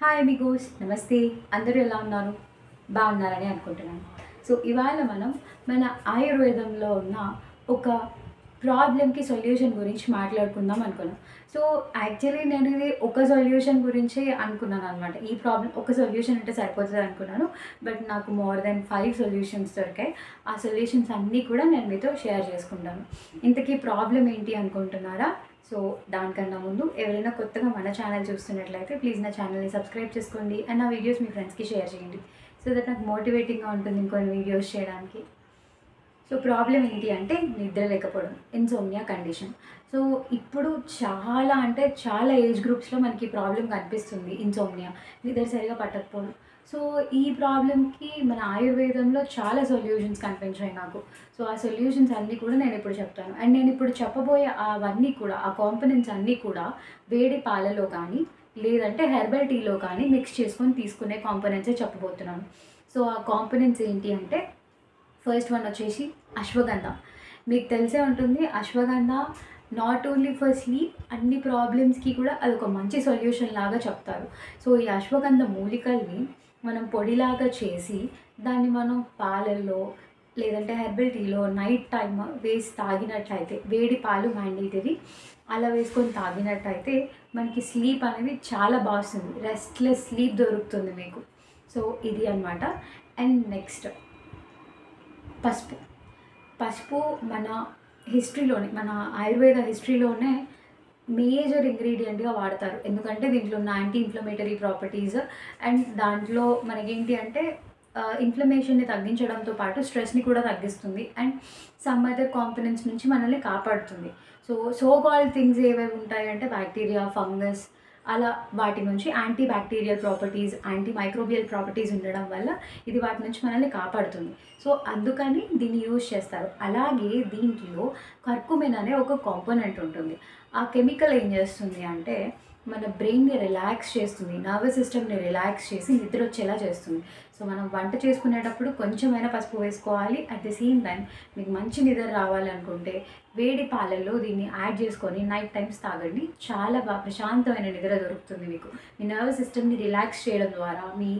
Hi Amigos, నమస్తే. అందరూ ఎలా ఉన్నారు? బాగున్నారని అనుకుంటున్నాను. సో ఇవాళ మనం మన ఆయుర్వేదంలో ఉన్న ఒక ప్రాబ్లమ్‌కి సొల్యూషన్ గురించి మాట్లాడుకుందాం అనుకున్నాం. సో యాక్చువల్లీ నేను ఇది ఒక సొల్యూషన్ గురించే అనుకున్నాననమాట. ఈ ప్రాబ్లమ్ ఒక సొల్యూషన్ ఉంటే సరిపోతది అనుకున్నాను. బట్ నాకు మోర్ దెన్ 5 సొల్యూషన్స్ దొరికాయి. ఆ సొల్యూషన్స్ అన్నీ కూడా నేను మీతో షేర్ చేసుకుంటాను. ఇంతకీ ప్రాబ్లమ్ ఏంటి అనుకుంటున్నారా? సో దానికన్నా ముందు ఎవరైనా కొత్తగా మన ఛానల్ చూస్తున్నట్లయితే ప్లీజ్ నా ఛానల్ని సబ్స్క్రైబ్ చేసుకోండి అండ్ నా వీడియోస్ మీ ఫ్రెండ్స్కి షేర్ చేయండి. సో దట్ నాకు మోటివేటింగ్గా ఉంటుంది ఇంకొన్ని వీడియోస్ చేయడానికి. సో ప్రాబ్లం ఏంటి అంటే నిద్ర లేకపోవడం, ఇన్సోమ్నియా కండిషన్. సో ఇప్పుడు చాలా అంటే చాలా ఏజ్ గ్రూప్స్లో మనకి ప్రాబ్లం కనిపిస్తుంది, ఇన్సోమ్నియా, నిద్ర సరిగా పట్టకపోవడం. సో ఈ ప్రాబ్లమ్కి మన ఆయుర్వేదంలో చాలా సొల్యూషన్స్ కనిపించాయి నాకు. సో ఆ సొల్యూషన్స్ అన్నీ కూడా నేను ఇప్పుడు చెప్తాను. అండ్ నేను ఇప్పుడు చెప్పబోయే అవన్నీ కూడా, ఆ కాంపోనెంట్స్ అన్నీ కూడా వేడి పాలలో కానీ లేదంటే హెర్బల్ టీలో కానీ మిక్స్ చేసుకొని తీసుకునే కాంపోనెంట్సే చెప్పబోతున్నాను. సో ఆ కాంపోనెంట్స్ ఏంటి అంటే ఫస్ట్ వన్ వచ్చేసి అశ్వగంధ. మీకు తెలిసే ఉంటుంది, ashwagandha not only for sleep, అన్ని ప్రాబ్లమ్స్కి కూడా అదొక మంచి సొల్యూషన్ లాగా చెప్తారు. సో ఈ అశ్వగంధ మూలికల్ని మనం పొడిలాగా చేసి దాన్ని మనం పాలల్లో లేదంటే హెర్బల్ టీలో నైట్ టైమ్ వేసి తాగినట్లయితే, వేడి పాలు మ్యాండేటరీ, అలా వేసుకొని తాగినట్టయితే మనకి స్లీప్ అనేది చాలా బాగా వస్తుంది, రెస్ట్లెస్ స్లీప్ దొరుకుతుంది మీకు. సో ఇది అనమాట. అండ్ నెక్స్ట్ పసుపు. పసుపు మన హిస్టరీలోనే, మన ఆయుర్వేద హిస్టరీలోనే మేజర్ ఇంగ్రీడియంట్గా వాడతారు. ఎందుకంటే దీంట్లో ఉన్న యాంటీ ఇన్ఫ్లమేటరీ ప్రాపర్టీస్ అండ్ దాంట్లో మనకేంటి అంటే ఇన్ఫ్లమేషన్ని తగ్గించడంతో పాటు స్ట్రెస్ని కూడా తగ్గిస్తుంది అండ్ సమ్ అదర్ కాంపోనెంట్స్ నుంచి మనల్ని కాపాడుతుంది. సో కాల్డ్ థింగ్స్ ఏవేవి ఉంటాయంటే బ్యాక్టీరియా, ఫంగస్, అలా వాటి నుంచి anti bacterial properties, anti microbial properties ఉండడం వల్ల ఇది వాటి నుంచి మనల్ని కాపాడుతుంది. సో అందుకని దీన్ని యూజ్ చేస్తారు. అలాగే దీంట్లో కర్కుమిన్ అనే ఒక కాంపోనెంట్ ఉంటుంది. ఆ కెమికల్ ఏం చేస్తుంది అంటే మన బ్రెయిన్ని రిలాక్స్ చేస్తుంది, నర్వస్ సిస్టమ్ని రిలాక్స్ చేసి నిద్ర వచ్చేలా చేస్తుంది. సో మనం వంట చేసుకునేటప్పుడు కొంచెమైనా పసుపు వేసుకోవాలి. అట్ ది సేమ్ టైం మీకు మంచి నిద్ర రావాలనుకుంటే వేడి పాలల్లో దీన్ని యాడ్ చేసుకొని నైట్ టైమ్స్ తాగండి. చాలా బాగా ప్రశాంతమైన నిద్ర దొరుకుతుంది మీకు. మీ నర్వస్ సిస్టమ్ని రిలాక్స్ చేయడం ద్వారా మీ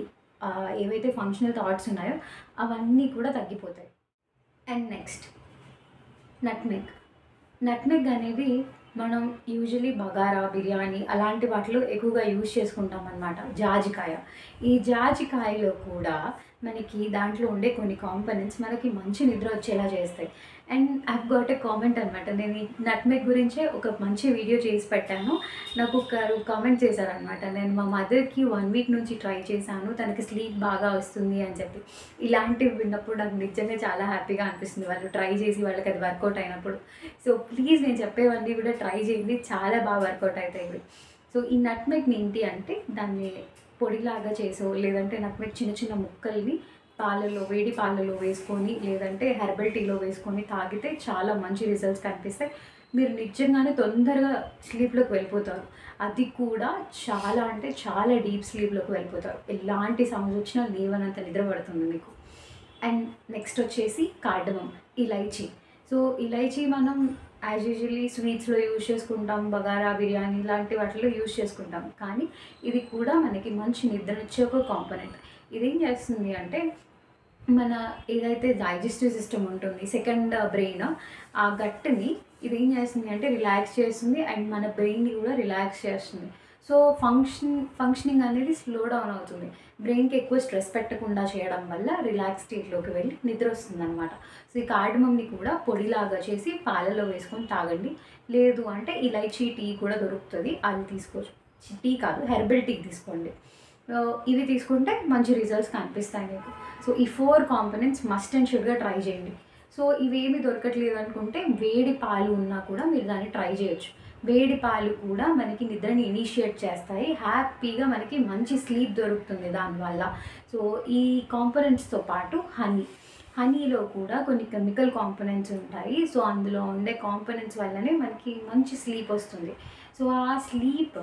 ఏవైతే ఫంక్షనల్ థాట్స్ ఉన్నాయో అవన్నీ కూడా తగ్గిపోతాయి. And next nutmeg. నట్మెగ్ అనేది మనం యూజువలీ బగారా, బిర్యానీ అలాంటి వాటిలో ఎక్కువగా యూజ్ చేసుకుంటాం అన్నమాట. జాజికాయ. ఈ జాజికాయలో కూడా మనకి దాంట్లో ఉండే కొన్ని కాంపోనెంట్స్ మనకి మంచి నిద్ర వచ్చేలా చేస్తాయి. And I've got a comment అనమాట. నేను ఈ నట్మెగ్ గురించే ఒక మంచి వీడియో చేసి పెట్టాను. నాకు ఒకరు కామెంట్ చేశారనమాట, నేను మా మదర్కి 1 వీక్ నుంచి ట్రై చేశాను, తనకి స్లీప్ బాగా వస్తుంది అని చెప్పి. ఇలాంటివి విన్నప్పుడు నాకు నిజంగా చాలా హ్యాపీగా అనిపిస్తుంది, వాళ్ళు ట్రై చేసి వాళ్ళకి అది వర్కౌట్ అయినప్పుడు. సో ప్లీజ్ నేను చెప్పేవన్నీ కూడా ట్రై చేయండి, చాలా బాగా వర్కౌట్ అవుతాయి. సో ఈ నట్మెగ్ని ఏంటి అంటే దాన్ని పొడిలాగా చేసో లేదంటే నట్మెగ్ చిన్న చిన్న ముక్కల్ని పాలలో, వేడి పాలలో వేసుకొని లేదంటే హెర్బల్ టీలో వేసుకొని తాగితే చాలా మంచి రిజల్ట్స్ కనిపిస్తాయి. మీరు నిజంగానే తొందరగా స్లీప్లోకి వెళ్ళిపోతారు. అది కూడా చాలా అంటే చాలా డీప్ స్లీప్లోకి వెళ్ళిపోతారు. ఎలాంటి సౌండ్స్ వచ్చినా లేవనంత నిద్ర పడుతుంది మీకు. అండ్ నెక్స్ట్ వచ్చేసి కార్డమమ్, ఇలైచీ. సో ఇలైచీ మనం యాజ్ యూజువల్లీ స్వీట్స్లో యూజ్ చేసుకుంటాం, బగారా, బిర్యానీ ఇలాంటి వాటిలో యూజ్ చేసుకుంటాం. కానీ ఇది కూడా మనకి మంచి నిద్రనిచ్చే ఒక కాంపోనెంట్. ఇదేం చేస్తుంది అంటే మన ఏదైతే డైజెస్టివ్ సిస్టమ్ ఉంటుంది, సెకండ్ బ్రెయిన్, ఆ గట్ని ఇదేం చేస్తుంది అంటే రిలాక్స్ చేస్తుంది అండ్ మన బ్రెయిన్ని కూడా రిలాక్స్ చేస్తుంది. సో ఫంక్షనింగ్ అనేది స్లో డౌన్ అవుతుంది. బ్రెయిన్కి ఎక్కువ స్ట్రెస్ పెట్టకుండా చేయడం వల్ల రిలాక్స్ స్టేట్లోకి వెళ్ళి నిద్ర వస్తుంది అనమాట. సో ఈ కార్డమమ్ని కూడా పొడిలాగా చేసి పాలలో వేసుకొని తాగండి. లేదు అంటే ఇలైచీ టీ కూడా దొరుకుతుంది, అది తీసుకోవచ్చు. టీ కాదు, హెర్బల్ టీ తీసుకోండి. ఇవి తీసుకుంటే మంచి రిజల్ట్స్ కనిపిస్తాయి మీకు. సో ఈ 4 కాంపోనెంట్స్ మస్ట్ అండ్ షుడ్గా ట్రై చేయండి. సో ఇవేమి దొరకట్లేదు అనుకుంటే వేడి పాలు ఉన్నా కూడా మీరు దాన్ని ట్రై చేయొచ్చు. వేడి పాలు కూడా మనకి నిద్రని ఇనిషియేట్ చేస్తాయి, హ్యాపీగా మనకి మంచి స్లీప్ దొరుకుతుంది దానివల్ల. సో ఈ కాంపోనెంట్స్తో పాటు హనీలో కూడా కొన్ని కెమికల్ కాంపోనెంట్స్ ఉంటాయి. సో అందులో ఉండే కాంపోనెంట్స్ వల్లనే మనకి మంచి స్లీప్ వస్తుంది. సో ఆ స్లీప్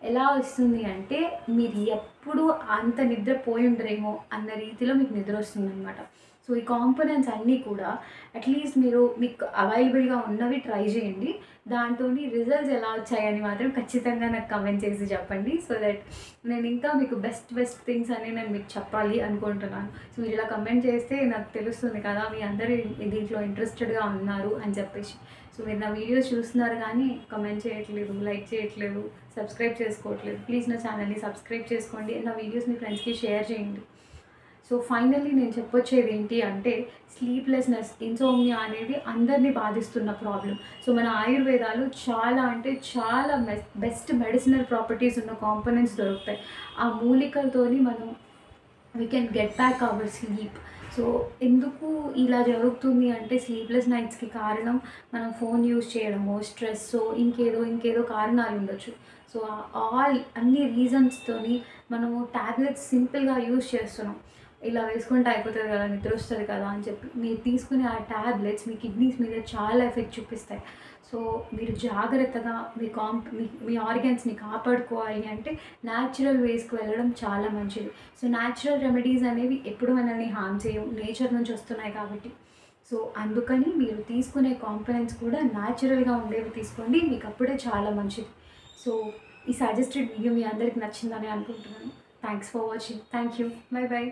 ఎలా వస్తుంది అంటే మీరు ఎప్పుడు అంత నిద్ర పోయి ఉండరేమో అన్న రీతిలో మీకు నిద్ర వస్తుంది అనమాట. సో ఈ కాంపోనెంట్స్ అన్నీ కూడా అట్లీస్ట్ మీకు అవైలబుల్గా ఉన్నవి ట్రై చేయండి. దాంతోని రిజల్ట్స్ ఎలా వచ్చాయని మాత్రం ఖచ్చితంగా నాకు కమెంట్ చేసి చెప్పండి. సో దట్ నేను ఇంకా మీకు బెస్ట్ థింగ్స్ అని నేను మీకు చెప్పాలి అనుకుంటున్నాను. సో మీరు ఇలా కమెంట్ చేస్తే నాకు తెలుస్తుంది కదా మీ అందరూ దీంట్లో ఇంట్రెస్టెడ్గా ఉన్నారు అని చెప్పేసి. సో మీరు నా వీడియోస్ చూస్తున్నారు కానీ కమెంట్ చేయట్లేదు, లైక్ చేయట్లేదు, సబ్స్క్రైబ్ చేసుకోవట్లేదు. ప్లీజ్ నా ఛానల్ని సబ్స్క్రైబ్ చేసుకోండి. నా వీడియోస్ మీ ఫ్రెండ్స్కి షేర్ చేయండి. సో ఫైనల్లీ నేను చెప్పొచ్చేది ఏంటి అంటే స్లీప్లెస్నెస్, ఇన్సోమ్నియా అనేది అందరినీ బాధిస్తున్న ప్రాబ్లం. సో మన ఆయుర్వేదాలు చాలా అంటే చాలా బెస్ట్ మెడిసినల్ ప్రాపర్టీస్ ఉన్న కాంపోనెంట్స్ దొరుకుతాయి. ఆ మూలికలతోని మనం we can get back our sleep. So ఎందుకు ఇలా జరుగుతుంది అంటే స్లీప్లెస్ నైట్స్కి కారణం మనం ఫోన్ యూజ్ చేయడము, స్ట్రెస్, ఇంకేదో కారణాలు ఉండొచ్చు. సో అన్ని రీజన్స్తోని మనము ట్యాబ్లెట్స్ సింపుల్గా యూజ్ చేస్తున్నాం. ఇలా వేసుకుంటే అయిపోతుంది కదా, నిద్ర వస్తుంది కదా అని చెప్పి మీరు తీసుకునే ఆ ట్యాబ్లెట్స్ మీ కిడ్నీస్ మీద చాలా ఎఫెక్ట్ చూపిస్తాయి. సో మీరు జాగ్రత్తగా మీ ఆర్గన్స్ని కాపాడుకోవాలి అంటే న్యాచురల్ వేస్కి వెళ్ళడం చాలా మంచిది. సో న్యాచురల్ రెమెడీస్ అనేవి ఎప్పుడు మనల్ని హార్మ్ చేయవు, నేచర్ నుంచి వస్తున్నాయి కాబట్టి. సో అందుకని మీరు తీసుకునే కాంపోనెంట్స్ కూడా న్యాచురల్గా ఉండేవి తీసుకోండి, మీకు అప్పుడే చాలా మంచిది. సో ఈ సజెస్టెడ్ వీడియో మీ అందరికి నచ్చిందని అనుకుంటున్నాను. Thanks for watching. Thank you. By.